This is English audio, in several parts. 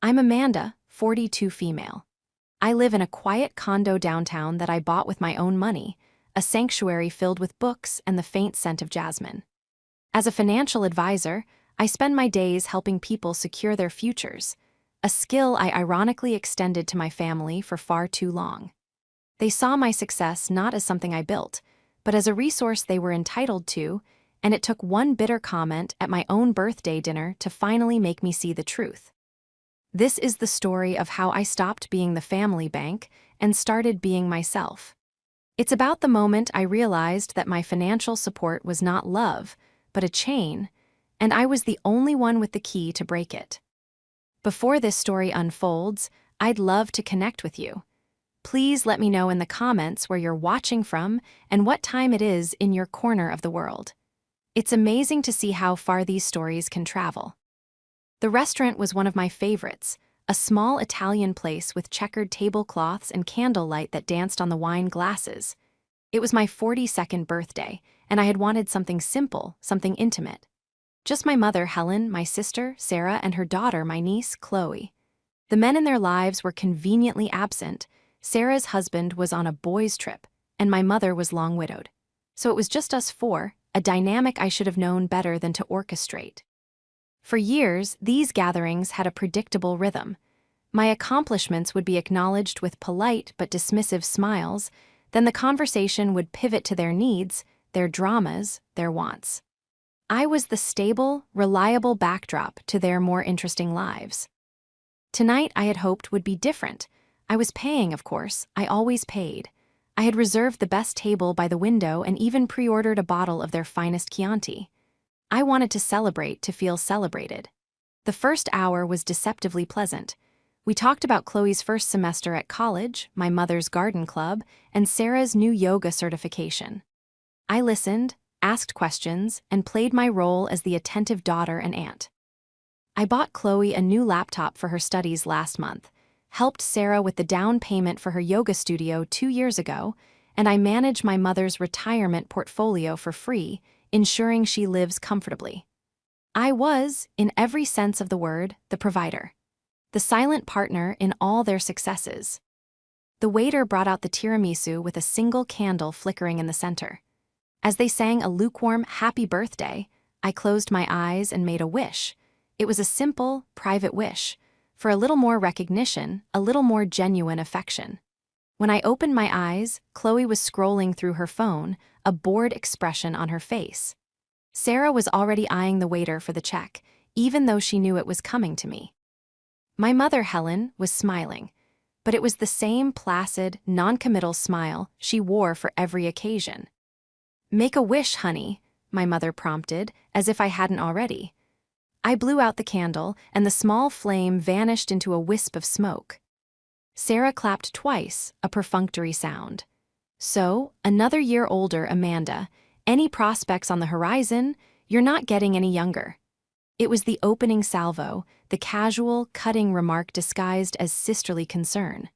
I'm Amanda, 42 female. I live in a quiet condo downtown that I bought with my own money, a sanctuary filled with books and the faint scent of jasmine. As a financial advisor, I spend my days helping people secure their futures, a skill I ironically extended to my family for far too long. They saw my success not as something I built, but as a resource they were entitled to, and it took one bitter comment at my own birthday dinner to finally make me see the truth. This is the story of how I stopped being the family bank and started being myself. It's about the moment I realized that my financial support was not love, but a chain, and I was the only one with the key to break it. Before this story unfolds, I'd love to connect with you. Please let me know in the comments where you're watching from and what time it is in your corner of the world. It's amazing to see how far these stories can travel. The restaurant was one of my favorites, a small Italian place with checkered tablecloths and candlelight that danced on the wine glasses. It was my 42nd birthday, and I had wanted something simple, something intimate. Just my mother, Helen, my sister, Sarah, and her daughter, my niece, Chloe. The men in their lives were conveniently absent. Sarah's husband was on a boys' trip, and my mother was long widowed. So it was just us four, a dynamic I should have known better than to orchestrate. For years, these gatherings had a predictable rhythm. My accomplishments would be acknowledged with polite but dismissive smiles, then the conversation would pivot to their needs, their dramas, their wants. I was the stable, reliable backdrop to their more interesting lives. Tonight, I had hoped would be different. I was paying, of course. I always paid. I had reserved the best table by the window and even pre-ordered a bottle of their finest Chianti. I wanted to celebrate to feel celebrated. The first hour was deceptively pleasant. We talked about Chloe's first semester at college, my mother's garden club, and Sarah's new yoga certification. I listened, asked questions, and played my role as the attentive daughter and aunt. I bought Chloe a new laptop for her studies last month, helped Sarah with the down payment for her yoga studio 2 years ago, and I manage my mother's retirement portfolio for free, ensuring she lives comfortably. I was, in every sense of the word, the provider, the silent partner in all their successes. The waiter brought out the tiramisu with a single candle flickering in the center. As they sang a lukewarm happy birthday, I closed my eyes and made a wish. It was a simple, private wish, for a little more recognition, a little more genuine affection. When I opened my eyes, Chloe was scrolling through her phone, a bored expression on her face. Sarah was already eyeing the waiter for the check, even though she knew it was coming to me. My mother, Helen, was smiling, but it was the same placid, non-committal smile she wore for every occasion. "Make a wish, honey," my mother prompted, as if I hadn't already. I blew out the candle, and the small flame vanished into a wisp of smoke. Sarah clapped twice, a perfunctory sound. "So, another year older, Amanda. Any prospects on the horizon? You're not getting any younger." It was the opening salvo, the casual, cutting remark disguised as sisterly concern.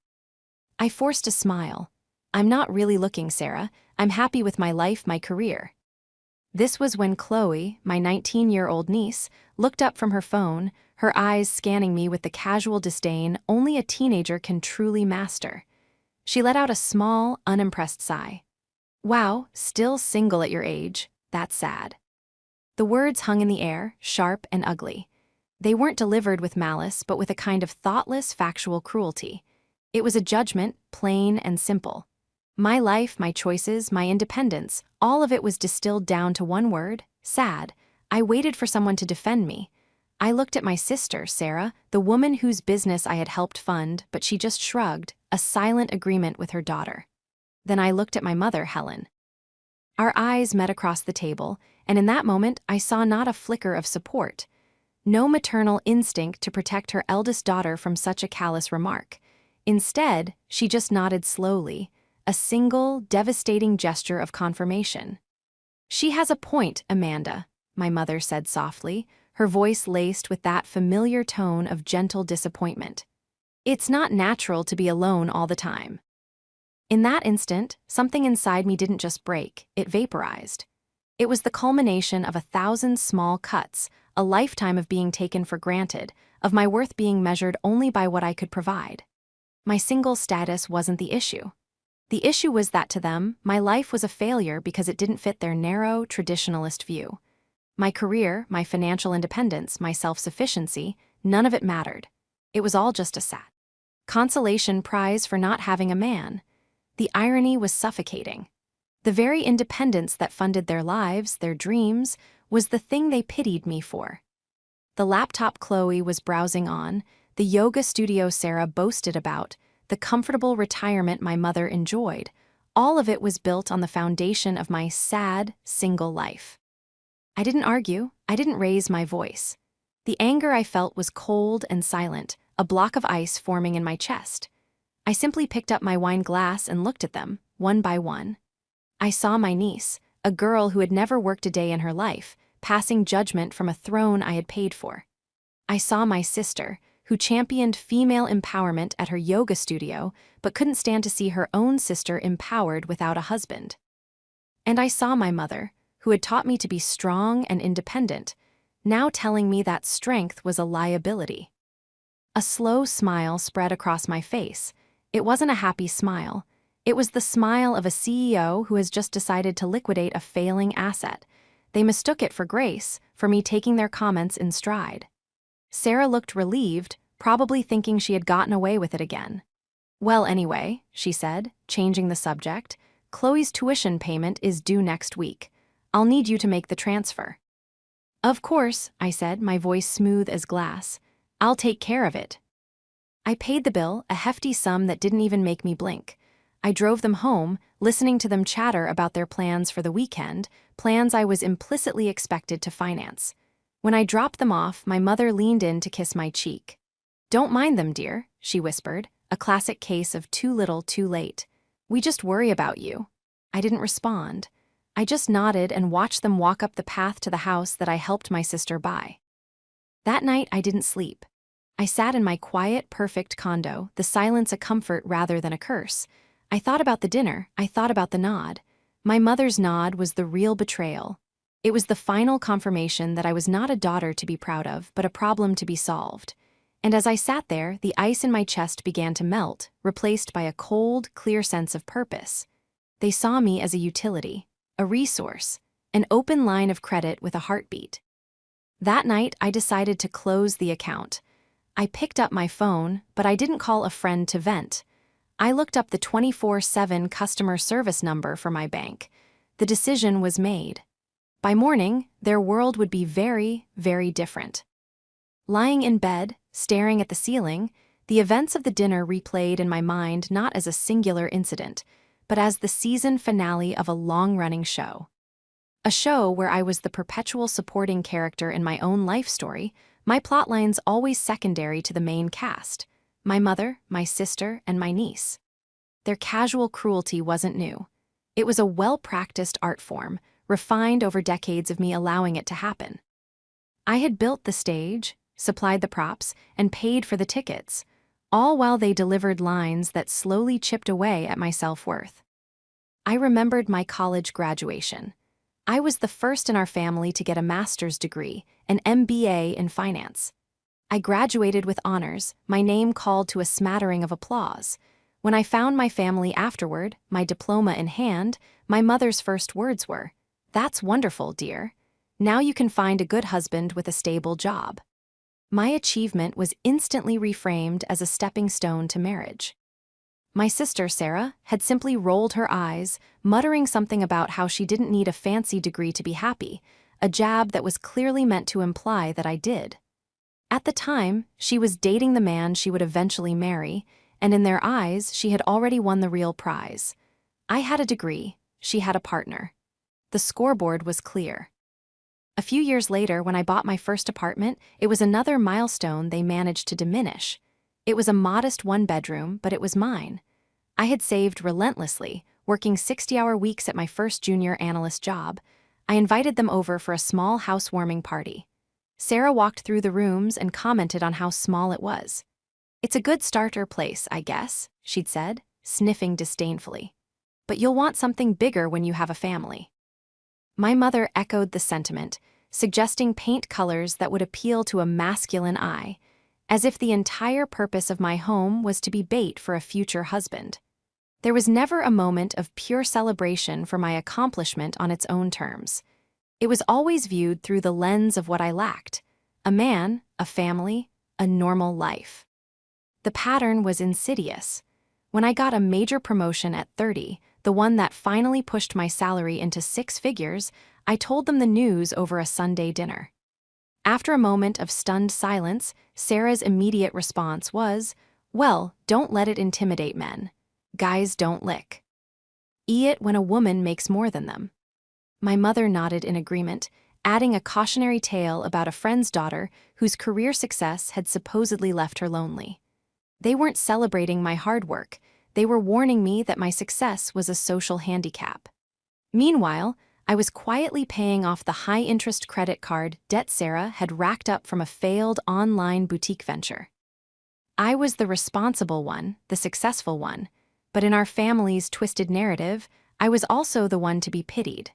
I forced a smile. "I'm not really looking, Sarah. I'm happy with my life, my career." This was when Chloe, my 19-year-old niece, looked up from her phone, her eyes scanning me with the casual disdain only a teenager can truly master. She let out a small, unimpressed sigh. "Wow, still single at your age. That's sad." The words hung in the air, sharp and ugly. They weren't delivered with malice, but with a kind of thoughtless, factual cruelty. It was a judgment, plain and simple. My life, my choices, my independence, all of it was distilled down to one word: sad. I waited for someone to defend me. I looked at my sister, Sarah, the woman whose business I had helped fund, but she just shrugged, a silent agreement with her daughter. Then I looked at my mother, Helen. Our eyes met across the table, and in that moment I saw not a flicker of support. No maternal instinct to protect her eldest daughter from such a callous remark. Instead, she just nodded slowly, a single, devastating gesture of confirmation. "She has a point, Amanda," my mother said softly, her voice laced with that familiar tone of gentle disappointment. "It's not natural to be alone all the time." In that instant, something inside me didn't just break, it vaporized. It was the culmination of 1,000 small cuts, a lifetime of being taken for granted, of my worth being measured only by what I could provide. My single status wasn't the issue. The issue was that to them, my life was a failure because it didn't fit their narrow, traditionalist view. My career, my financial independence, my self-sufficiency, none of it mattered. It was all just a consolation prize for not having a man. The irony was suffocating. The very independence that funded their lives, their dreams, was the thing they pitied me for. The laptop Chloe was browsing on, the yoga studio Sarah boasted about, the comfortable retirement my mother enjoyed, all of it was built on the foundation of my sad, single life. I didn't argue, I didn't raise my voice. The anger I felt was cold and silent, a block of ice forming in my chest. I simply picked up my wine glass and looked at them, one by one. I saw my niece, a girl who had never worked a day in her life, passing judgment from a throne I had paid for. I saw my sister, who championed female empowerment at her yoga studio but couldn't stand to see her own sister empowered without a husband. And I saw my mother, who had taught me to be strong and independent, now telling me that strength was a liability. A slow smile spread across my face. It wasn't a happy smile. It was the smile of a CEO who has just decided to liquidate a failing asset. They mistook it for grace, for me taking their comments in stride. Sarah looked relieved, probably thinking she had gotten away with it again. "Well, anyway," she said, changing the subject, "Chloe's tuition payment is due next week. I'll need you to make the transfer." "Of course," I said, my voice smooth as glass. "I'll take care of it." I paid the bill, a hefty sum that didn't even make me blink. I drove them home, listening to them chatter about their plans for the weekend, plans I was implicitly expected to finance. When I dropped them off, my mother leaned in to kiss my cheek. "Don't mind them, dear," she whispered, a classic case of too little, too late. "We just worry about you." I didn't respond. I just nodded and watched them walk up the path to the house that I helped my sister buy. That night, I didn't sleep. I sat in my quiet, perfect condo, the silence a comfort rather than a curse. I thought about the dinner, I thought about the nod. My mother's nod was the real betrayal. It was the final confirmation that I was not a daughter to be proud of, but a problem to be solved. And as I sat there, the ice in my chest began to melt, replaced by a cold, clear sense of purpose. They saw me as a utility, a resource, an open line of credit with a heartbeat. That night, I decided to close the account. I picked up my phone, but I didn't call a friend to vent. I looked up the 24/7 customer service number for my bank. The decision was made. By morning, their world would be very, very different. Lying in bed, staring at the ceiling, the events of the dinner replayed in my mind not as a singular incident, but as the season finale of a long-running show. A show where I was the perpetual supporting character in my own life story, my plotlines always secondary to the main cast: my mother, my sister, and my niece. Their casual cruelty wasn't new. It was a well-practiced art form, refined over decades of me allowing it to happen. I had built the stage, supplied the props, and paid for the tickets, all while they delivered lines that slowly chipped away at my self-worth. I remembered my college graduation. I was the first in our family to get a master's degree, an MBA in finance. I graduated with honors, my name called to a smattering of applause. When I found my family afterward, my diploma in hand, my mother's first words were, "That's wonderful, dear. Now you can find a good husband with a stable job." My achievement was instantly reframed as a stepping stone to marriage. My sister, Sarah, had simply rolled her eyes, muttering something about how she didn't need a fancy degree to be happy, a jab that was clearly meant to imply that I did. At the time, she was dating the man she would eventually marry, and in their eyes, she had already won the real prize. I had a degree, she had a partner. The scoreboard was clear. A few years later, when I bought my first apartment, it was another milestone they managed to diminish. It was a modest one-bedroom, but it was mine. I had saved relentlessly, working 60-hour weeks at my first junior analyst job. I invited them over for a small housewarming party. Sarah walked through the rooms and commented on how small it was. "It's a good starter place, I guess," she'd said, sniffing disdainfully. "But you'll want something bigger when you have a family." My mother echoed the sentiment, suggesting paint colors that would appeal to a masculine eye. as if the entire purpose of my home was to be bait for a future husband. There was never a moment of pure celebration for my accomplishment on its own terms. It was always viewed through the lens of what I lacked: a man, a family, a normal life. The pattern was insidious. When I got a major promotion at 30, the one that finally pushed my salary into 6 figures, I told them the news over a Sunday dinner. After a moment of stunned silence, Sarah's immediate response was, "Well, don't let it intimidate men. Guys don't lick it when a woman makes more than them." My mother nodded in agreement, adding a cautionary tale about a friend's daughter whose career success had supposedly left her lonely. They weren't celebrating my hard work, they were warning me that my success was a social handicap. Meanwhile, I was quietly paying off the high-interest credit card debt Sarah had racked up from a failed online boutique venture. I was the responsible one, the successful one, but in our family's twisted narrative, I was also the one to be pitied.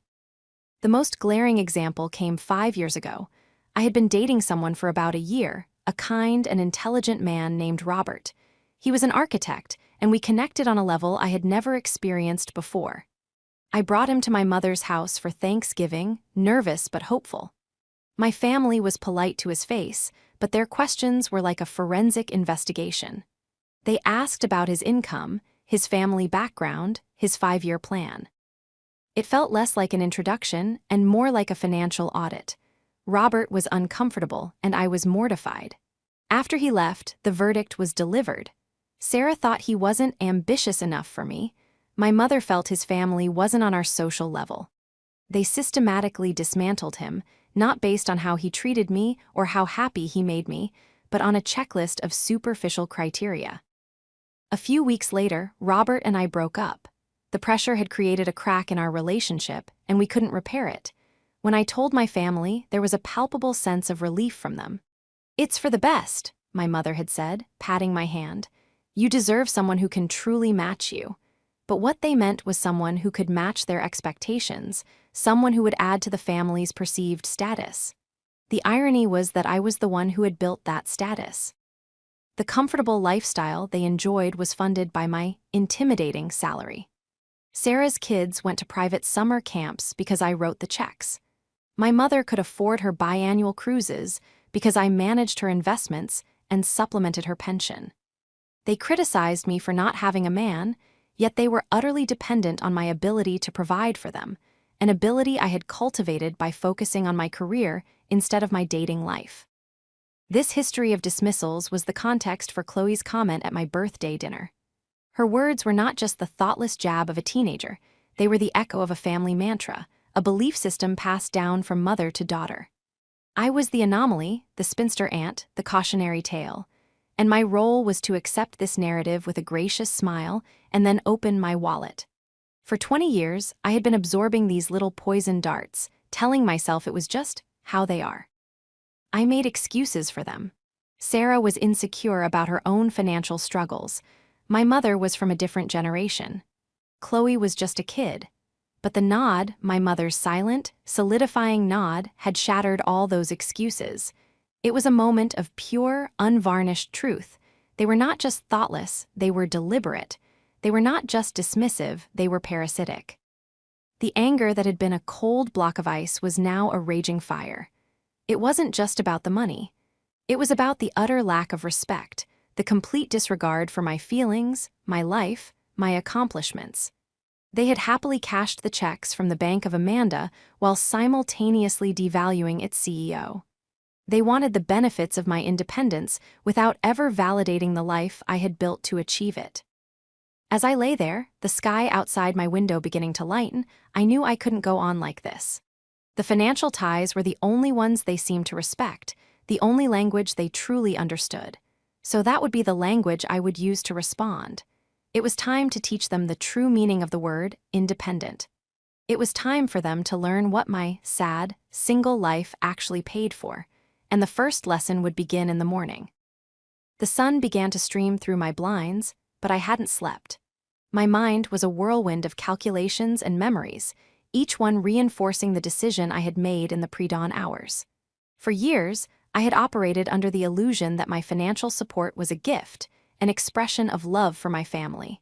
The most glaring example came 5 years ago. I had been dating someone for about a year, a kind and intelligent man named Robert. He was an architect, and we connected on a level I had never experienced before. I brought him to my mother's house for Thanksgiving, nervous but hopeful. My family was polite to his face, but their questions were like a forensic investigation. They asked about his income, his family background, his 5-year plan. It felt less like an introduction and more like a financial audit. Robert was uncomfortable, and I was mortified. After he left, the verdict was delivered. Sarah thought he wasn't ambitious enough for me. My mother felt his family wasn't on our social level. They systematically dismantled him, not based on how he treated me or how happy he made me, but on a checklist of superficial criteria. A few weeks later, Robert and I broke up. The pressure had created a crack in our relationship, and we couldn't repair it. When I told my family, there was a palpable sense of relief from them. "It's for the best," my mother had said, patting my hand. "You deserve someone who can truly match you." But what they meant was someone who could match their expectations, someone who would add to the family's perceived status. The irony was that I was the one who had built that status. The comfortable lifestyle they enjoyed was funded by my intimidating salary. Sarah's kids went to private summer camps because I wrote the checks. My mother could afford her biannual cruises because I managed her investments and supplemented her pension. They criticized me for not having a man, yet they were utterly dependent on my ability to provide for them, an ability I had cultivated by focusing on my career instead of my dating life. This history of dismissals was the context for Chloe's comment at my birthday dinner. Her words were not just the thoughtless jab of a teenager, they were the echo of a family mantra, a belief system passed down from mother to daughter. I was the anomaly, the spinster aunt, the cautionary tale, and my role was to accept this narrative with a gracious smile and then open my wallet. For 20 years, I had been absorbing these little poison darts, telling myself it was just how they are. I made excuses for them. Sarah was insecure about her own financial struggles. My mother was from a different generation. Chloe was just a kid. But the nod, my mother's silent, solidifying nod, had shattered all those excuses. It was a moment of pure, unvarnished truth. They were not just thoughtless, they were deliberate. They were not just dismissive, they were parasitic. The anger that had been a cold block of ice was now a raging fire. It wasn't just about the money. It was about the utter lack of respect, the complete disregard for my feelings, my life, my accomplishments. They had happily cashed the checks from the Bank of Amanda while simultaneously devaluing its CEO. They wanted the benefits of my independence without ever validating the life I had built to achieve it. As I lay there, the sky outside my window beginning to lighten, I knew I couldn't go on like this. The financial ties were the only ones they seemed to respect, the only language they truly understood. So that would be the language I would use to respond. It was time to teach them the true meaning of the word independent. It was time for them to learn what my sad, single life actually paid for, and the first lesson would begin in the morning. The sun began to stream through my blinds, but I hadn't slept. My mind was a whirlwind of calculations and memories, each one reinforcing the decision I had made in the pre-dawn hours. For years, I had operated under the illusion that my financial support was a gift, an expression of love for my family.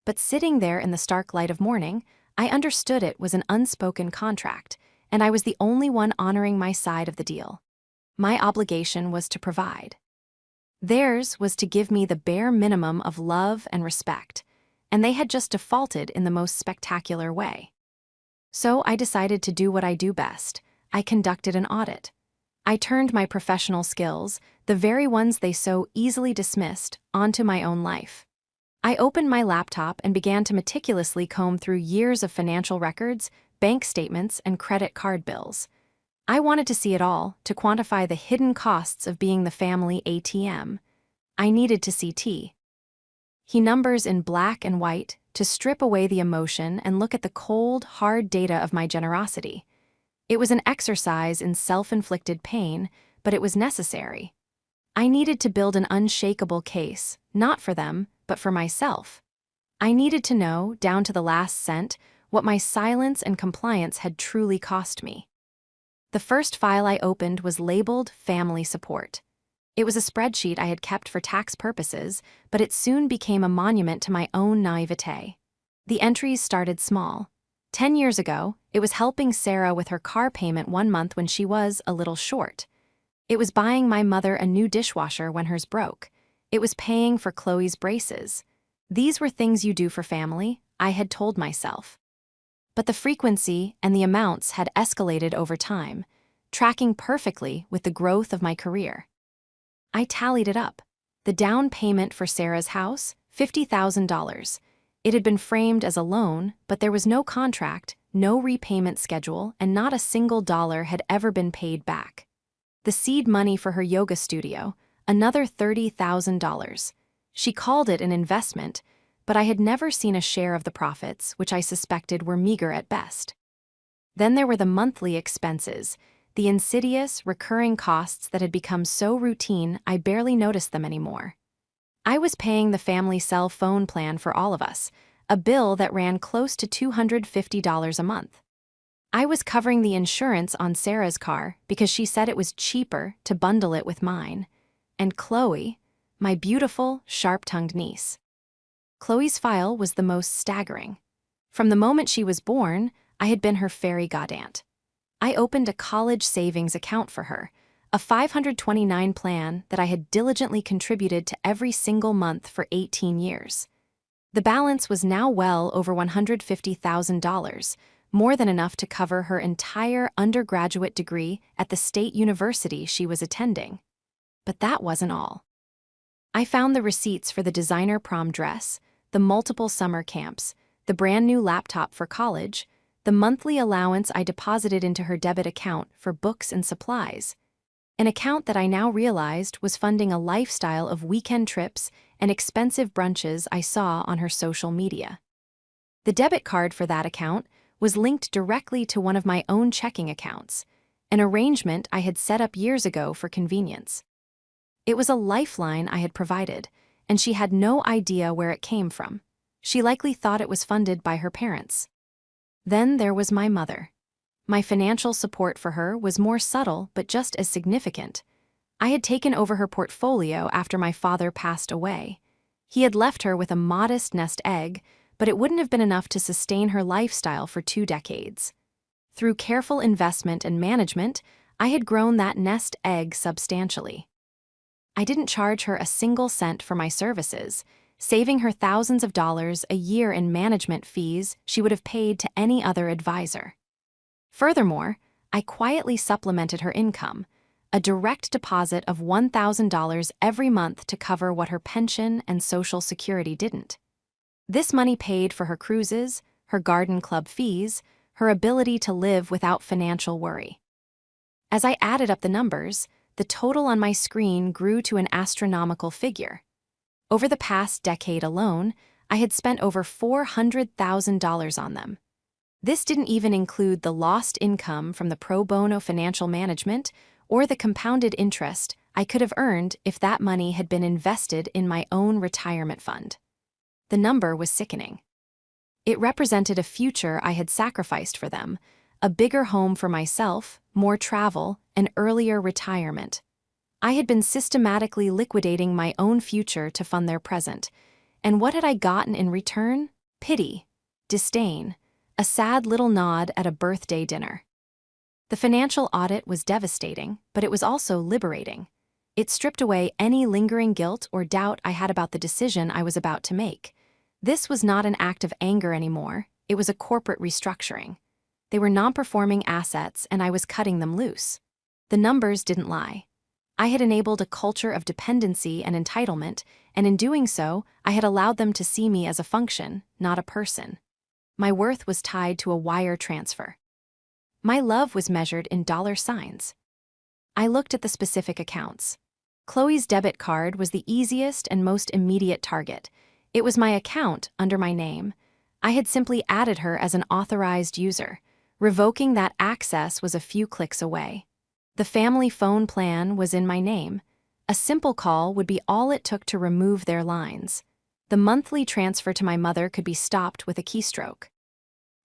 But sitting there in the stark light of morning, I understood it was an unspoken contract, and I was the only one honoring my side of the deal. My obligation was to provide. Theirs was to give me the bare minimum of love and respect, and they had just defaulted in the most spectacular way. So I decided to do what I do best. I conducted an audit. I turned my professional skills, the very ones they so easily dismissed, onto my own life. I opened my laptop and began to meticulously comb through years of financial records, bank statements, and credit card bills. I wanted to see it all, to quantify the hidden costs of being the family ATM. I needed to see numbers in black and white, to strip away the emotion and look at the cold, hard data of my generosity. It was an exercise in self-inflicted pain, but it was necessary. I needed to build an unshakable case, not for them, but for myself. I needed to know, down to the last cent, what my silence and compliance had truly cost me. The first file I opened was labeled Family Support. It was a spreadsheet I had kept for tax purposes, but it soon became a monument to my own naivete. The entries started small. 10 years ago, it was helping Sarah with her car payment one month when she was a little short. It was buying my mother a new dishwasher when hers broke. It was paying for Chloe's braces. These were things you do for family, I had told myself. But the frequency and the amounts had escalated over time, tracking perfectly with the growth of my career. I tallied it up. The down payment for Sarah's house, $50,000. It had been framed as a loan, but there was no contract, no repayment schedule, and not a single dollar had ever been paid back. The seed money for her yoga studio, another $30,000. She called it an investment, but I had never seen a share of the profits, which I suspected were meager at best. Then there were the monthly expenses, the insidious, recurring costs that had become so routine I barely noticed them anymore. I was paying the family cell phone plan for all of us, a bill that ran close to $250 a month. I was covering the insurance on Sarah's car because she said it was cheaper to bundle it with mine. And Chloe, my beautiful, sharp-tongued niece. Chloe's file was the most staggering. From the moment she was born, I had been her fairy godaunt. I opened a college savings account for her, a $529 plan that I had diligently contributed to every single month for 18 years. The balance was now well over $150,000, more than enough to cover her entire undergraduate degree at the state university she was attending. But that wasn't all. I found the receipts for the designer prom dress, the multiple summer camps, the brand new laptop for college, the monthly allowance I deposited into her debit account for books and supplies. An account that I now realized was funding a lifestyle of weekend trips and expensive brunches I saw on her social media. The debit card for that account was linked directly to one of my own checking accounts, an arrangement I had set up years ago for convenience. It was a lifeline I had provided, and she had no idea where it came from. She likely thought it was funded by her parents. Then there was my mother. My financial support for her was more subtle but just as significant. I had taken over her portfolio after my father passed away. He had left her with a modest nest egg, but it wouldn't have been enough to sustain her lifestyle for 2 decades. Through careful investment and management, I had grown that nest egg substantially. I didn't charge her a single cent for my services, saving her thousands of dollars a year in management fees she would have paid to any other advisor. Furthermore, I quietly supplemented her income, a direct deposit of $1,000 every month to cover what her pension and Social Security didn't. This money paid for her cruises, her garden club fees, her ability to live without financial worry. As I added up the numbers, the total on my screen grew to an astronomical figure. Over the past decade alone, I had spent over $400,000 on them. This didn't even include the lost income from the pro bono financial management or the compounded interest I could have earned if that money had been invested in my own retirement fund. The number was sickening. It represented a future I had sacrificed for them, a bigger home for myself, more travel, and earlier retirement. I had been systematically liquidating my own future to fund their present. And what had I gotten in return? Pity, disdain, a sad little nod at a birthday dinner. The financial audit was devastating, but it was also liberating. It stripped away any lingering guilt or doubt I had about the decision I was about to make. This was not an act of anger anymore, it was a corporate restructuring. They were non-performing assets and I was cutting them loose. The numbers didn't lie. I had enabled a culture of dependency and entitlement, and in doing so, I had allowed them to see me as a function, not a person. My worth was tied to a wire transfer. My love was measured in dollar signs. I looked at the specific accounts. Chloe's debit card was the easiest and most immediate target. It was my account under my name. I had simply added her as an authorized user. Revoking that access was a few clicks away. The family phone plan was in my name. A simple call would be all it took to remove their lines. The monthly transfer to my mother could be stopped with a keystroke.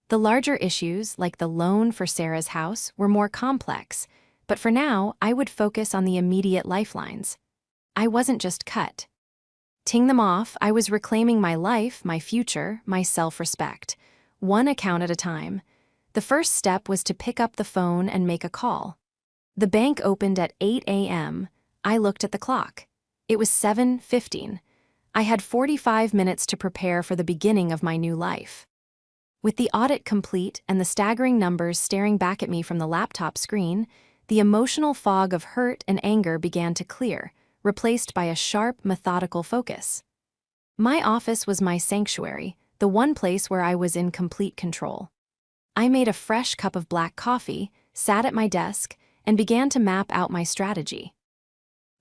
The larger issues, like the loan for Sarah's house, were more complex, but for now, I would focus on the immediate lifelines. I wasn't just cut. Ting them off, I was reclaiming my life, my future, my self-respect. One account at a time. The first step was to pick up the phone and make a call. The bank opened at 8 a.m. I looked at the clock. It was 7:15. I had 45 minutes to prepare for the beginning of my new life. With the audit complete and the staggering numbers staring back at me from the laptop screen, the emotional fog of hurt and anger began to clear, replaced by a sharp, methodical focus. My office was my sanctuary, the one place where I was in complete control. I made a fresh cup of black coffee, sat at my desk, and began to map out my strategy.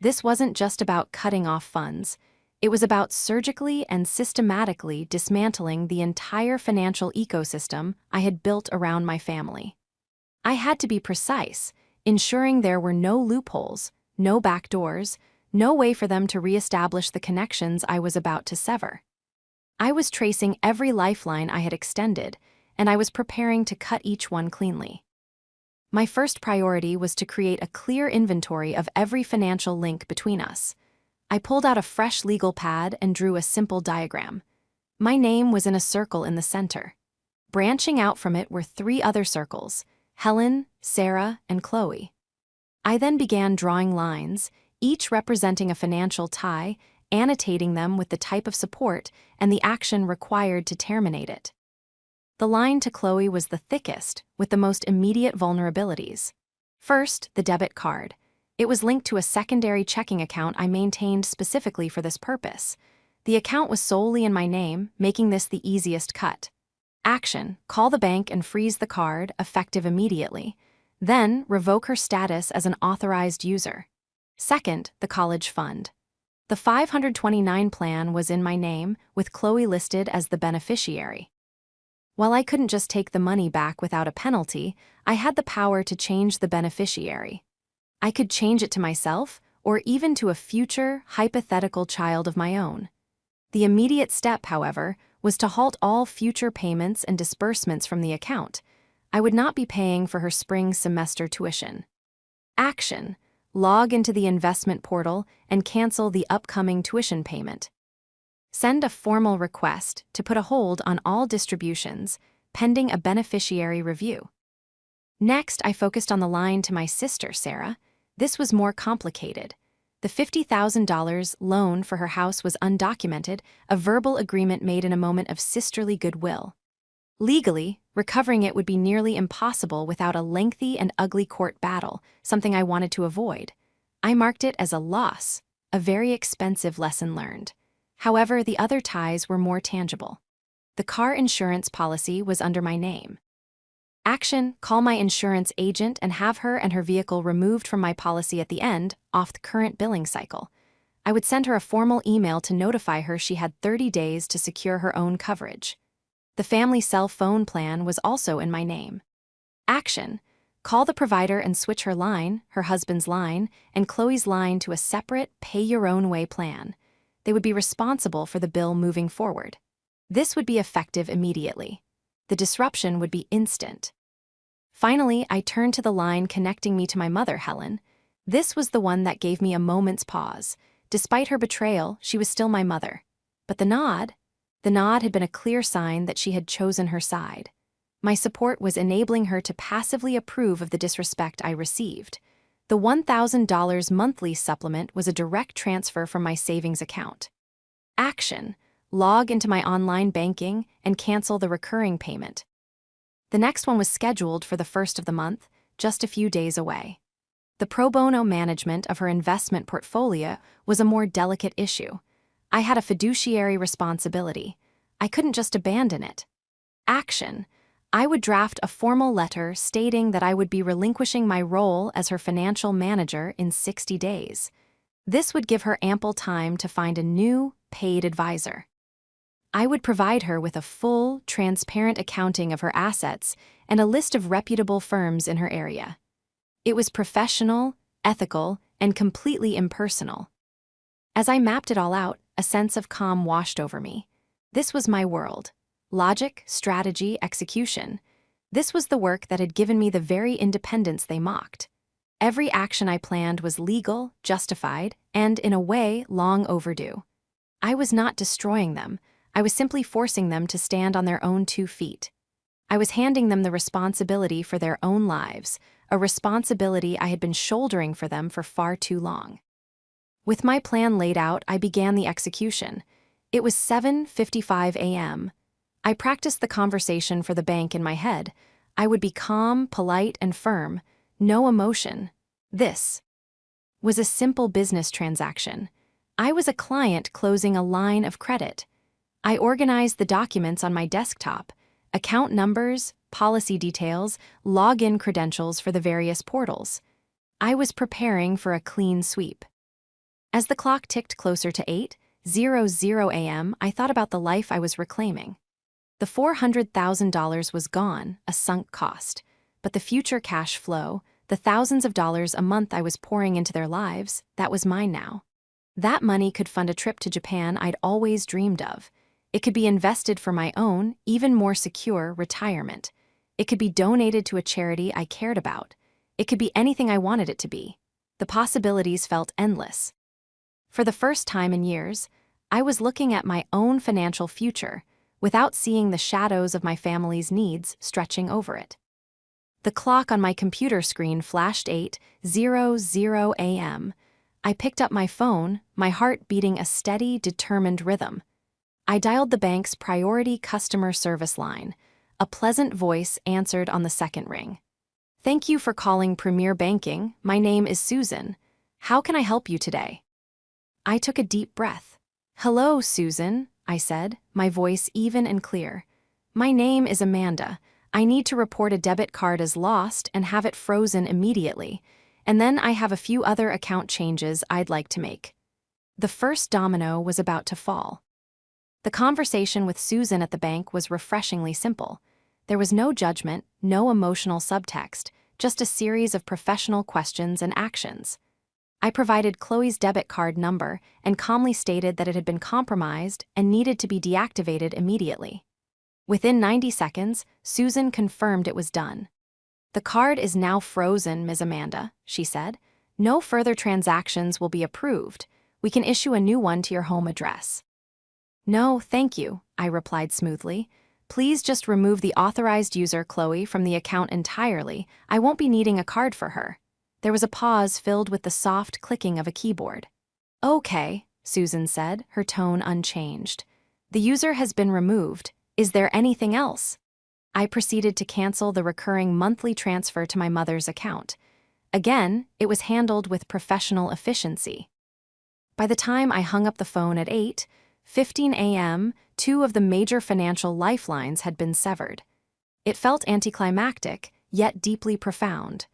This wasn't just about cutting off funds. It was about surgically and systematically dismantling the entire financial ecosystem I had built around my family. I had to be precise, ensuring there were no loopholes, no backdoors, no way for them to reestablish the connections I was about to sever. I was tracing every lifeline I had extended, and I was preparing to cut each one cleanly. My first priority was to create a clear inventory of every financial link between us. I pulled out a fresh legal pad and drew a simple diagram. My name was in a circle in the center. Branching out from it were 3 other circles: Helen, Sarah, and Chloe. I then began drawing lines, each representing a financial tie, annotating them with the type of support and the action required to terminate it. The line to Chloe was the thickest, with the most immediate vulnerabilities. First, the debit card. It was linked to a secondary checking account I maintained specifically for this purpose. The account was solely in my name, making this the easiest cut. Action: call the bank and freeze the card, effective immediately. Then, revoke her status as an authorized user. Second, the college fund. The 529 plan was in my name, with Chloe listed as the beneficiary. While I couldn't just take the money back without a penalty, I had the power to change the beneficiary. I could change it to myself, or even to a future, hypothetical child of my own. The immediate step, however, was to halt all future payments and disbursements from the account. I would not be paying for her spring semester tuition. Action: log into the investment portal and cancel the upcoming tuition payment. Send a formal request to put a hold on all distributions, pending a beneficiary review. Next, I focused on the line to my sister, Sarah. This was more complicated. The $50,000 loan for her house was undocumented, a verbal agreement made in a moment of sisterly goodwill. Legally, recovering it would be nearly impossible without a lengthy and ugly court battle, something I wanted to avoid. I marked it as a loss, a very expensive lesson learned. However, the other ties were more tangible. The car insurance policy was under my name. Action: call my insurance agent and have her and her vehicle removed from my policy at the end, off the current billing cycle. I would send her a formal email to notify her she had 30 days to secure her own coverage. The family cell phone plan was also in my name. Action: call the provider and switch her line, her husband's line, and Chloe's line to a separate, pay-your-own-way plan. They would be responsible for the bill moving forward. This would be effective immediately. The disruption would be instant. Finally, I turned to the line connecting me to my mother, Helen. This was the one that gave me a moment's pause. Despite her betrayal, she was still my mother. But the nod had been a clear sign that she had chosen her side. My support was enabling her to passively approve of the disrespect I received. The $1,000 monthly supplement was a direct transfer from my savings account. Action: log into my online banking and cancel the recurring payment. The next one was scheduled for the first of the month, just a few days away. The pro bono management of her investment portfolio was a more delicate issue. I had a fiduciary responsibility. I couldn't just abandon it. Action: I would draft a formal letter stating that I would be relinquishing my role as her financial manager in 60 days. This would give her ample time to find a new, paid advisor. I would provide her with a full, transparent accounting of her assets and a list of reputable firms in her area. It was professional, ethical, and completely impersonal. As I mapped it all out, a sense of calm washed over me. This was my world. Logic, strategy, execution. This was the work that had given me the very independence they mocked. Every action I planned was legal, justified, and, in a way, long overdue. I was not destroying them. I was simply forcing them to stand on their own 2 feet. I was handing them the responsibility for their own lives, a responsibility I had been shouldering for them for far too long. With my plan laid out, I began the execution. It was 7:55 a.m. I practiced the conversation for the bank in my head. I would be calm, polite, and firm. No emotion. This was a simple business transaction. I was a client closing a line of credit. I organized the documents on my desktop: account numbers, policy details, login credentials for the various portals. I was preparing for a clean sweep. As the clock ticked closer to 8:00 a.m., I thought about the life I was reclaiming. The $400,000 was gone, a sunk cost. But the future cash flow, the thousands of dollars a month I was pouring into their lives, that was mine now. That money could fund a trip to Japan I'd always dreamed of. It could be invested for my own, even more secure, retirement. It could be donated to a charity I cared about. It could be anything I wanted it to be. The possibilities felt endless. For the first time in years, I was looking at my own financial future, without seeing the shadows of my family's needs stretching over it. The clock on my computer screen flashed 8:00 a.m. I picked up my phone, my heart beating a steady, determined rhythm. I dialed the bank's priority customer service line. A pleasant voice answered on the second ring. "Thank you for calling Premier Banking. My name is Susan. How can I help you today?" I took a deep breath. "Hello, Susan," I said, my voice even and clear. "My name is Amanda. I need to report a debit card as lost and have it frozen immediately. And then I have a few other account changes I'd like to make." The first domino was about to fall. The conversation with Susan at the bank was refreshingly simple. There was no judgment, no emotional subtext, just a series of professional questions and actions. I provided Chloe's debit card number and calmly stated that it had been compromised and needed to be deactivated immediately. Within 90 seconds, Susan confirmed it was done. "The card is now frozen, Ms. Amanda," she said. "No further transactions will be approved. We can issue a new one to your home address." "No, thank you," I replied smoothly. "Please just remove the authorized user, Chloe, from the account entirely. I won't be needing a card for her." There was a pause filled with the soft clicking of a keyboard. "Okay," Susan said, her tone unchanged. "The user has been removed. Is there anything else?" I proceeded to cancel the recurring monthly transfer to my mother's account. Again, it was handled with professional efficiency. By the time I hung up the phone at 8:15 a.m., 2 of the major financial lifelines had been severed. It felt anticlimactic, yet deeply profound.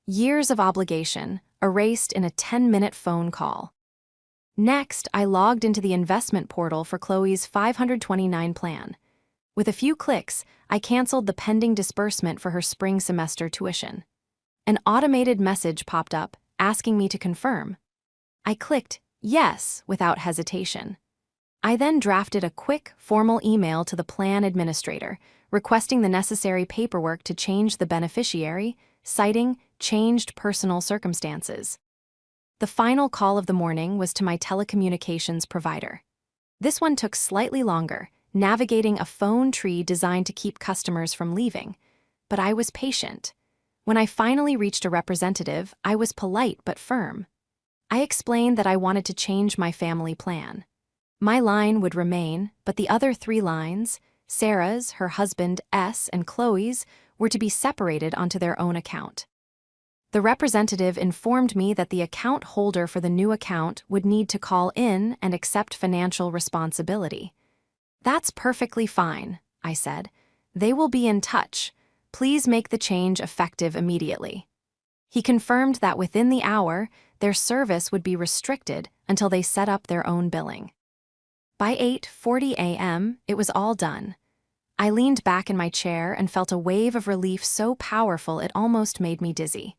Years of obligation, erased in a 10-minute phone call. Next, I logged into the investment portal for Chloe's 529 plan. With a few clicks, I canceled the pending disbursement for her spring semester tuition. An automated message popped up, asking me to confirm. I clicked yes without hesitation. I then drafted a quick, formal email to the plan administrator, requesting the necessary paperwork to change the beneficiary, citing changed personal circumstances. The final call of the morning was to my telecommunications provider. This one took slightly longer, navigating a phone tree designed to keep customers from leaving. But I was patient. When I finally reached a representative, I was polite but firm. I explained that I wanted to change my family plan. My line would remain, but the other 3 lines, Sarah's, her husband S, and Chloe's, were to be separated onto their own account. The representative informed me that the account holder for the new account would need to call in and accept financial responsibility. "That's perfectly fine," I said. "They will be in touch. Please make the change effective immediately." He confirmed that within the hour, their service would be restricted until they set up their own billing. By 8:40 a.m., it was all done. I leaned back in my chair and felt a wave of relief so powerful it almost made me dizzy.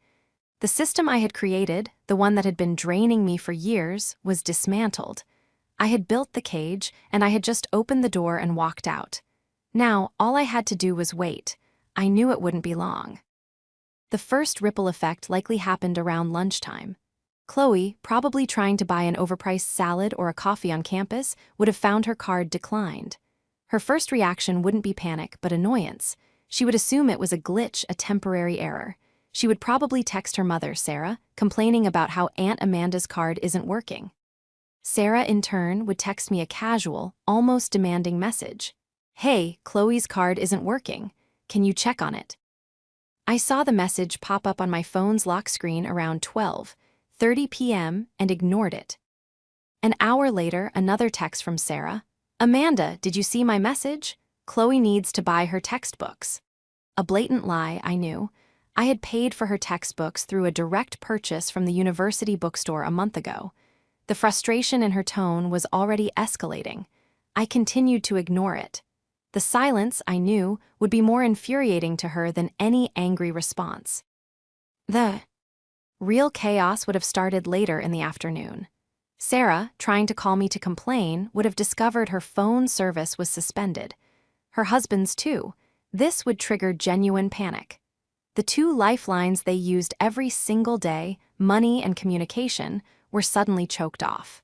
The system I had created, the one that had been draining me for years, was dismantled. I had built the cage, and I had just opened the door and walked out. Now, all I had to do was wait. I knew it wouldn't be long. The first ripple effect likely happened around lunchtime. Chloe, probably trying to buy an overpriced salad or a coffee on campus, would have found her card declined. Her first reaction wouldn't be panic, but annoyance. She would assume it was a glitch, a temporary error. She would probably text her mother, Sarah, complaining about how Aunt Amanda's card isn't working. Sarah, in turn, would text me a casual, almost demanding message. "Hey, Chloe's card isn't working. Can you check on it?" I saw the message pop up on my phone's lock screen around 12:30 p.m. and ignored it. An hour later, another text from Sarah. "Amanda, did you see my message? Chloe needs to buy her textbooks." A blatant lie, I knew. I had paid for her textbooks through a direct purchase from the university bookstore a month ago. The frustration in her tone was already escalating. I continued to ignore it. The silence, I knew, would be more infuriating to her than any angry response. The real chaos would have started later in the afternoon. Sarah, trying to call me to complain, would have discovered her phone service was suspended. Her husband's too. This would trigger genuine panic. The 2 lifelines they used every single day, money and communication, were suddenly choked off.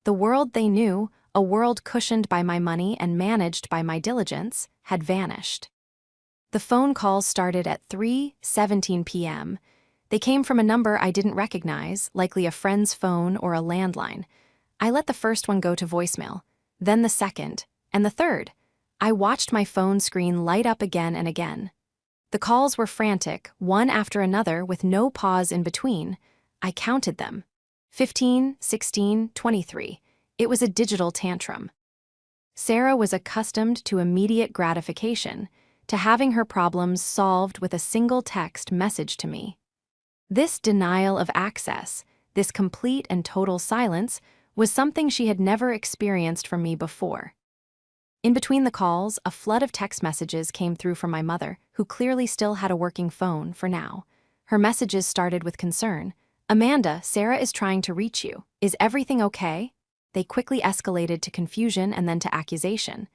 The world they knew, a world cushioned by my money and managed by my diligence, had vanished. The phone calls started at 3:17 p.m. They came from a number I didn't recognize, likely a friend's phone or a landline. I let the first one go to voicemail, then the second, and the third. I watched my phone screen light up again and again. The calls were frantic, one after another with no pause in between. I counted them. 15, 16, 23. It was a digital tantrum. Sarah was accustomed to immediate gratification, to having her problems solved with a single text message to me. This denial of access, this complete and total silence, was something she had never experienced from me before. In between the calls, a flood of text messages came through from my mother, who clearly still had a working phone for now. Her messages started with concern. "Amanda, Sarah is trying to reach you. Is everything okay?" They quickly escalated to confusion and then to accusation.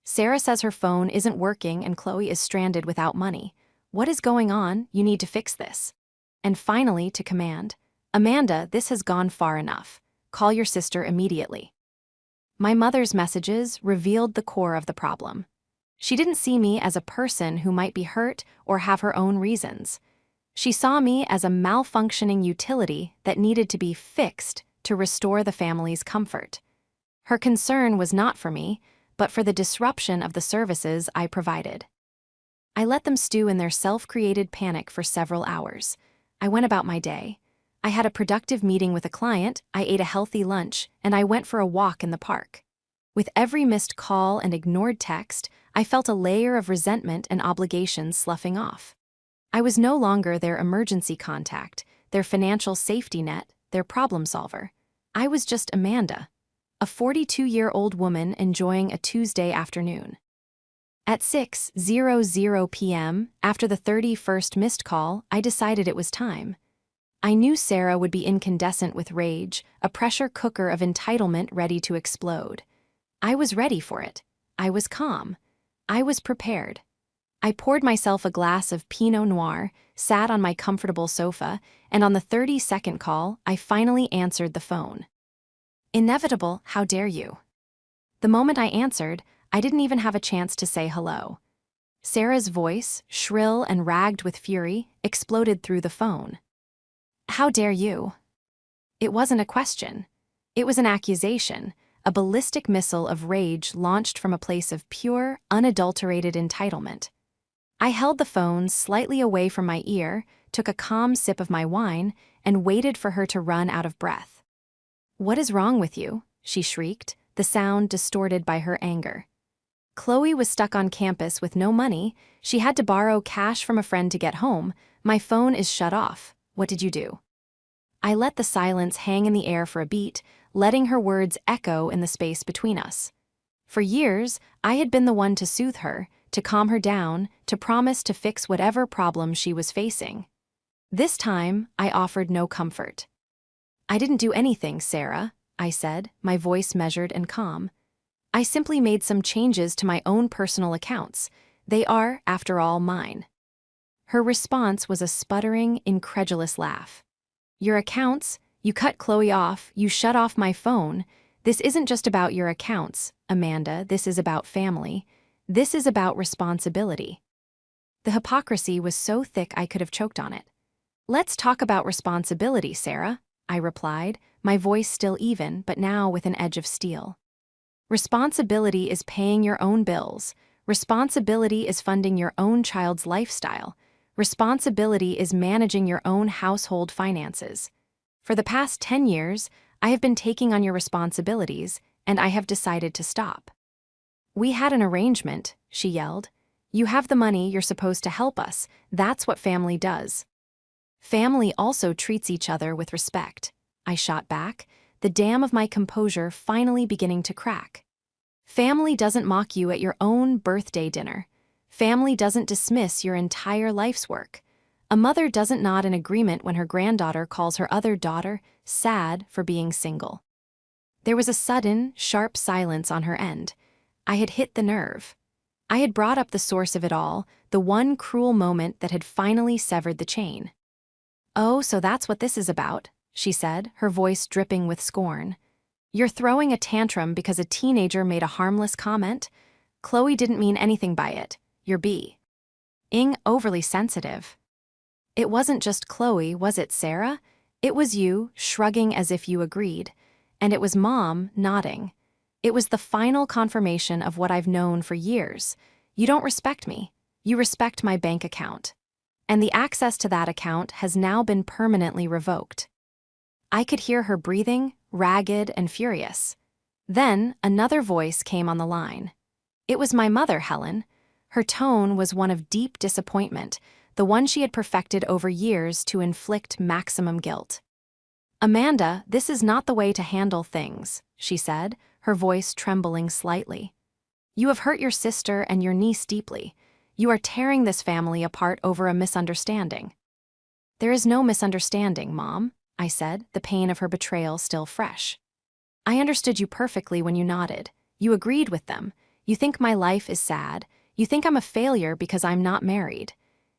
"Sarah says her phone isn't working and Chloe is stranded without money. What is going on? You need to fix this." And finally, to command, "Amanda, this has gone far enough. Call your sister immediately." My mother's messages revealed the core of the problem. She didn't see me as a person who might be hurt or have her own reasons. She saw me as a malfunctioning utility that needed to be fixed to restore the family's comfort. Her concern was not for me, but for the disruption of the services I provided. I let them stew in their self-created panic for several hours. I went about my day. I had a productive meeting with a client, I ate a healthy lunch, and I went for a walk in the park. With every missed call and ignored text, I felt a layer of resentment and obligation sloughing off. I was no longer their emergency contact, their financial safety net, their problem solver. I was just Amanda, a 42-year-old woman enjoying a Tuesday afternoon. At 6:00 p.m., after the 31st missed call, I decided it was time. I knew Sarah would be incandescent with rage, a pressure cooker of entitlement ready to explode. I was ready for it. I was calm. I was prepared. I poured myself a glass of Pinot Noir, sat on my comfortable sofa, and on the 32nd call, I finally answered the phone. Inevitable, how dare you? The moment I answered, I didn't even have a chance to say hello. Sarah's voice, shrill and ragged with fury, exploded through the phone. How dare you? It wasn't a question. It was an accusation, a ballistic missile of rage launched from a place of pure, unadulterated entitlement. I held the phone slightly away from my ear, took a calm sip of my wine, and waited for her to run out of breath. "What is wrong with you?" she shrieked, the sound distorted by her anger. "Chloe was stuck on campus with no money. She had to borrow cash from a friend to get home. My phone is shut off. What did you do?" I let the silence hang in the air for a beat, letting her words echo in the space between us. For years, I had been the one to soothe her, to calm her down, to promise to fix whatever problem she was facing. This time, I offered no comfort. "I didn't do anything, Sarah," I said, my voice measured and calm. "I simply made some changes to my own personal accounts. They are, after all, mine." Her response was a sputtering, incredulous laugh. "Your accounts? You cut Chloe off, you shut off my phone. This isn't just about your accounts, Amanda, this is about family. This is about responsibility." The hypocrisy was so thick I could have choked on it. "Let's talk about responsibility, Sarah," I replied, my voice still even, but now with an edge of steel. "Responsibility is paying your own bills. Responsibility is funding your own child's lifestyle. Responsibility is managing your own household finances. For the past 10 years, I have been taking on your responsibilities, and I have decided to stop." "We had an arrangement," she yelled. "You have the money, you're supposed to help us. That's what family does." "Family also treats each other with respect," I shot back, the dam of my composure finally beginning to crack. "Family doesn't mock you at your own birthday dinner. Family doesn't dismiss your entire life's work. A mother doesn't nod in agreement when her granddaughter calls her other daughter sad for being single." There was a sudden, sharp silence on her end. I had hit the nerve. I had brought up the source of it all, the one cruel moment that had finally severed the chain. "Oh, so that's what this is about," she said, her voice dripping with scorn. "You're throwing a tantrum because a teenager made a harmless comment? Chloe didn't mean anything by it. You're being overly sensitive." "It wasn't just Chloe, was it, Sarah? It was you, shrugging as if you agreed. And it was Mom, nodding. It was the final confirmation of what I've known for years. You don't respect me. You respect my bank account. And the access to that account has now been permanently revoked." I could hear her breathing, ragged and furious. Then another voice came on the line. It was my mother, Helen. Her tone was one of deep disappointment, the one she had perfected over years to inflict maximum guilt. "Amanda, this is not the way to handle things," she said, her voice trembling slightly. "You have hurt your sister and your niece deeply. You are tearing this family apart over a misunderstanding." "There is no misunderstanding, Mom," I said, the pain of her betrayal still fresh. "I understood you perfectly when you nodded. You agreed with them. You think my life is sad. You think I'm a failure because I'm not married.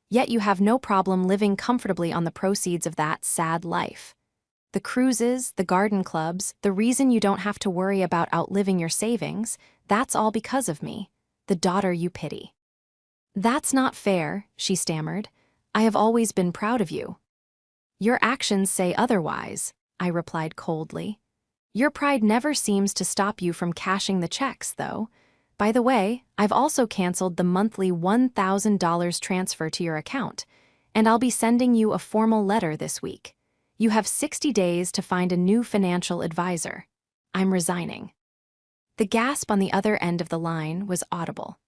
Yet you have no problem living comfortably on the proceeds of that sad life. The cruises, the garden clubs, the reason you don't have to worry about outliving your savings, that's all because of me, the daughter you pity." "That's not fair," she stammered. "I have always been proud of you." "Your actions say otherwise," I replied coldly. "Your pride never seems to stop you from cashing the checks, though. By the way, I've also canceled the monthly $1,000 transfer to your account, and I'll be sending you a formal letter this week. You have 60 days to find a new financial advisor. I'm resigning." The gasp on the other end of the line was audible.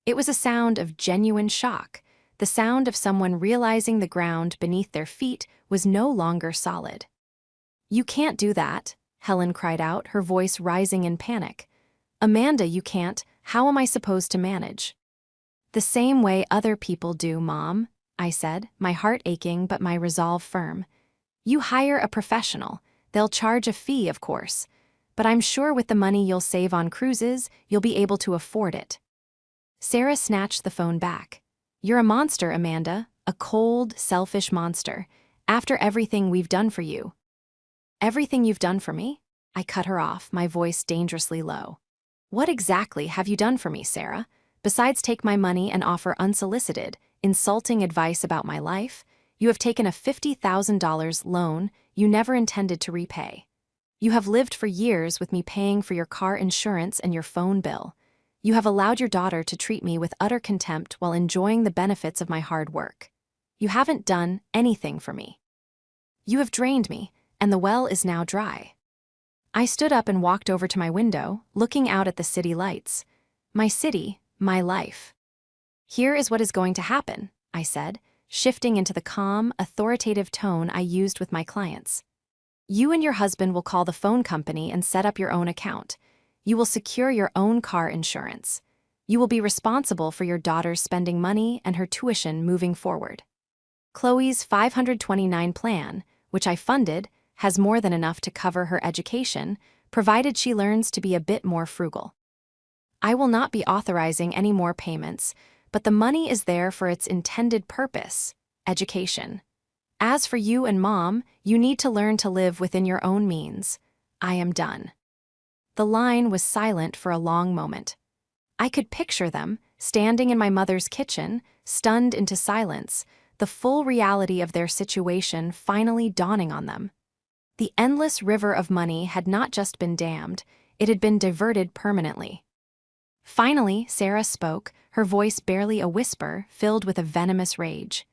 It was a sound of genuine shock, the sound of someone realizing the ground beneath their feet was no longer solid. "You can't do that," Helen cried out, her voice rising in panic. "Amanda, you can't. How am I supposed to manage?" "The same way other people do, Mom," I said, my heart aching but my resolve firm. "You hire a professional. They'll charge a fee, of course. But I'm sure with the money you'll save on cruises, you'll be able to afford it." Sarah snatched the phone back. You're a monster, Amanda, a cold, selfish monster, after everything we've done for you. Everything you've done for me? I cut her off, my voice dangerously low. What exactly have you done for me, Sarah? Besides take my money and offer unsolicited, insulting advice about my life, you have taken a $50,000 loan you never intended to repay. You have lived for years with me paying for your car insurance and your phone bill. You have allowed your daughter to treat me with utter contempt while enjoying the benefits of my hard work. You haven't done anything for me. You have drained me, and the well is now dry. I stood up and walked over to my window, looking out at the city lights. My city, my life. Here is what is going to happen, I said, shifting into the calm, authoritative tone I used with my clients. You and your husband will call the phone company and set up your own account. You will secure your own car insurance. You will be responsible for your daughter's spending money and her tuition moving forward. Chloe's 529 plan, which I funded, has more than enough to cover her education, provided she learns to be a bit more frugal. I will not be authorizing any more payments, but the money is there for its intended purpose, education. As for you and Mom, you need to learn to live within your own means. I am done. The line was silent for a long moment. I could picture them, standing in my mother's kitchen, stunned into silence, the full reality of their situation finally dawning on them. The endless river of money had not just been dammed, it had been diverted permanently. Finally, Sarah spoke, her voice barely a whisper, filled with a venomous rage.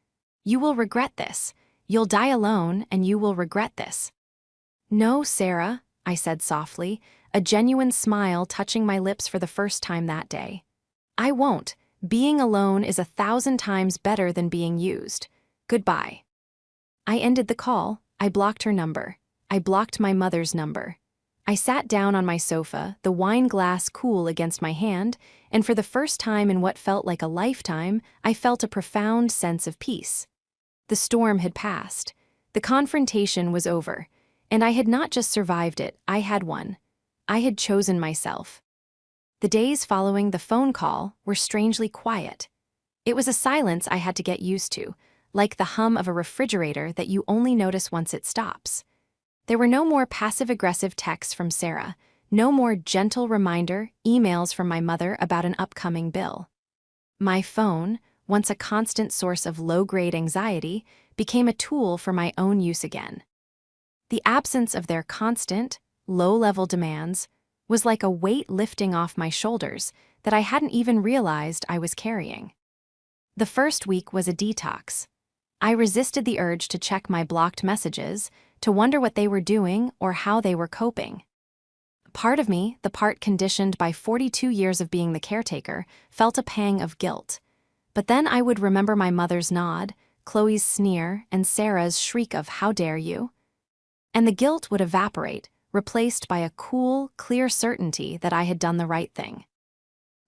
You will regret this. You'll die alone, and you will regret this. No, Sarah, I said softly, a genuine smile touching my lips for the first time that day. I won't. Being alone is 1,000 times better than being used. Goodbye. I ended the call. I blocked her number. I blocked my mother's number. I sat down on my sofa, the wine glass cool against my hand, and for the first time in what felt like a lifetime, I felt a profound sense of peace. The storm had passed. The confrontation was over, and I had not just survived it, I had won. I had chosen myself. The days following the phone call were strangely quiet. It was a silence I had to get used to, like the hum of a refrigerator that you only notice once it stops. There were no more passive-aggressive texts from Sarah, no more gentle reminder emails from my mother about an upcoming bill. My phone, once a constant source of low-grade anxiety, became a tool for my own use again. The absence of their constant, low-level demands was like a weight lifting off my shoulders that I hadn't even realized I was carrying. The first week was a detox. I resisted the urge to check my blocked messages, to wonder what they were doing or how they were coping. Part of me, the part conditioned by 42 years of being the caretaker, felt a pang of guilt. But then I would remember my mother's nod, Chloe's sneer, and Sarah's shriek of "How dare you?" And the guilt would evaporate, replaced by a cool, clear certainty that I had done the right thing.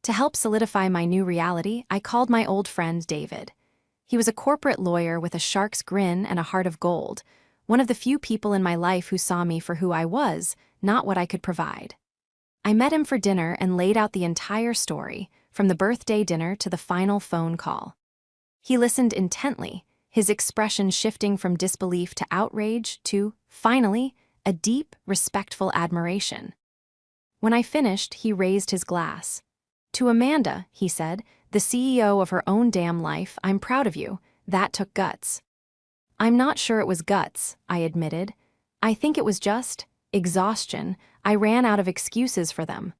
To help solidify my new reality, I called my old friend David. He was a corporate lawyer with a shark's grin and a heart of gold, one of the few people in my life who saw me for who I was, not what I could provide. I met him for dinner and laid out the entire story, from the birthday dinner to the final phone call. He listened intently, his expression shifting from disbelief to outrage to, finally, a deep, respectful admiration. When I finished, he raised his glass. "To Amanda," he said, "the CEO of her own damn life, I'm proud of you. That took guts." "I'm not sure it was guts," I admitted. "I think it was just exhaustion. I ran out of excuses for them."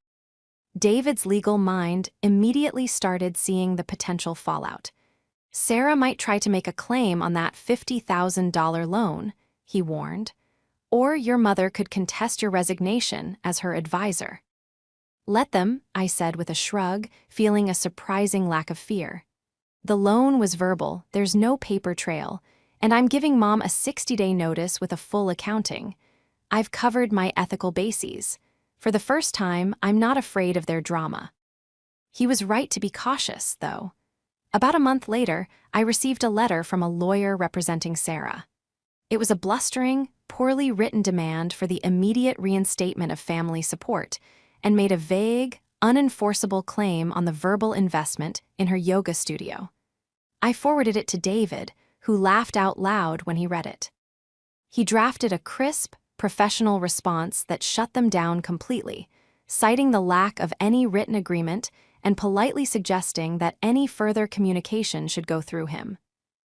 David's legal mind immediately started seeing the potential fallout. "Sarah might try to make a claim on that $50,000 loan," he warned. "Or your mother could contest your resignation as her advisor." "Let them," I said with a shrug, feeling a surprising lack of fear. "The loan was verbal, there's no paper trail, and I'm giving Mom a 60-day notice with a full accounting. I've covered my ethical bases. For the first time, I'm not afraid of their drama." He was right to be cautious, though. About a month later, I received a letter from a lawyer representing Sarah. It was a blustering, poorly written demand for the immediate reinstatement of family support, and made a vague, unenforceable claim on the verbal investment in her yoga studio. I forwarded it to David, who laughed out loud when he read it. He drafted a crisp, professional response that shut them down completely, citing the lack of any written agreement and politely suggesting that any further communication should go through him.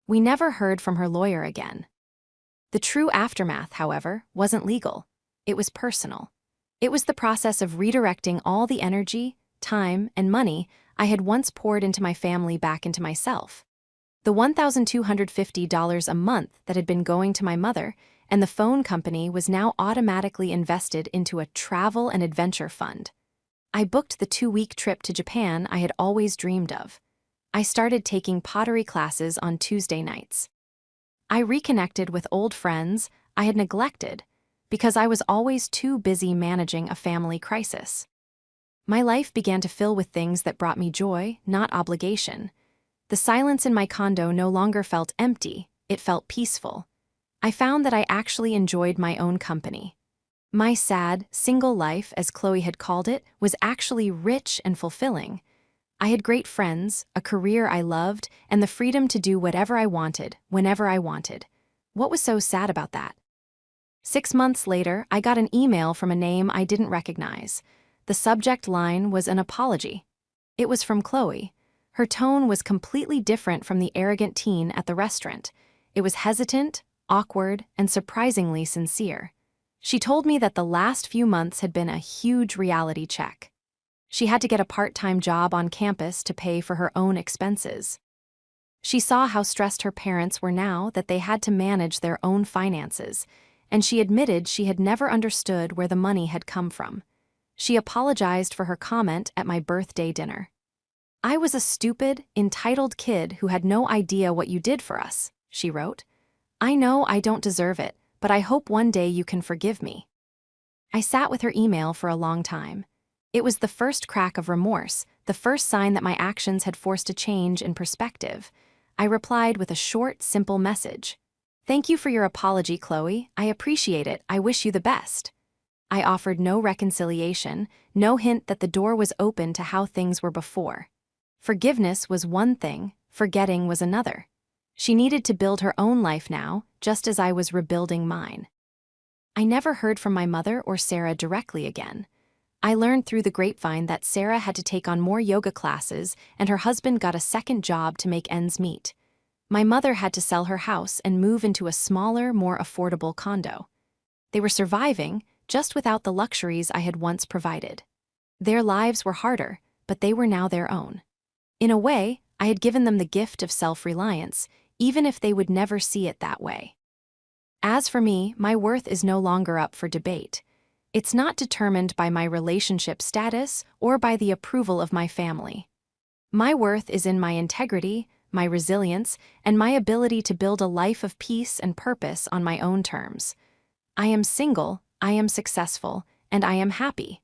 We never heard from her lawyer again. The true aftermath, however, wasn't legal. It was personal. It was the process of redirecting all the energy, time, and money I had once poured into my family back into myself. The $1,250 a month that had been going to my mother and the phone company was now automatically invested into a travel and adventure fund. I booked the 2-week trip to Japan I had always dreamed of. I started taking pottery classes on Tuesday nights. I reconnected with old friends I had neglected because I was always too busy managing a family crisis. My life began to fill with things that brought me joy, not obligation. The silence in my condo no longer felt empty, it felt peaceful. I found that I actually enjoyed my own company. My sad, single life, as Chloe had called it, was actually rich and fulfilling. I had great friends, a career I loved, and the freedom to do whatever I wanted, whenever I wanted. What was so sad about that? 6 months later, I got an email from a name I didn't recognize. The subject line was an apology. It was from Chloe. Her tone was completely different from the arrogant teen at the restaurant. It was hesitant, awkward, and surprisingly sincere. She told me that the last few months had been a huge reality check. She had to get a part-time job on campus to pay for her own expenses. She saw how stressed her parents were now that they had to manage their own finances, and she admitted she had never understood where the money had come from. She apologized for her comment at my birthday dinner. "I was a stupid, entitled kid who had no idea what you did for us," she wrote. "I know I don't deserve it, but I hope one day you can forgive me." I sat with her email for a long time. It was the first crack of remorse, the first sign that my actions had forced a change in perspective. I replied with a short, simple message. "Thank you for your apology, Chloe. I appreciate it. I wish you the best." I offered no reconciliation, no hint that the door was open to how things were before. Forgiveness was one thing, forgetting was another. She needed to build her own life now, just as I was rebuilding mine. I never heard from my mother or Sarah directly again. I learned through the grapevine that Sarah had to take on more yoga classes and her husband got a second job to make ends meet. My mother had to sell her house and move into a smaller, more affordable condo. They were surviving, just without the luxuries I had once provided. Their lives were harder, but they were now their own. In a way, I had given them the gift of self-reliance, even if they would never see it that way. As for me, my worth is no longer up for debate. It's not determined by my relationship status or by the approval of my family. My worth is in my integrity, my resilience, and my ability to build a life of peace and purpose on my own terms. I am single, I am successful, and I am happy.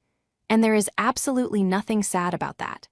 And there is absolutely nothing sad about that.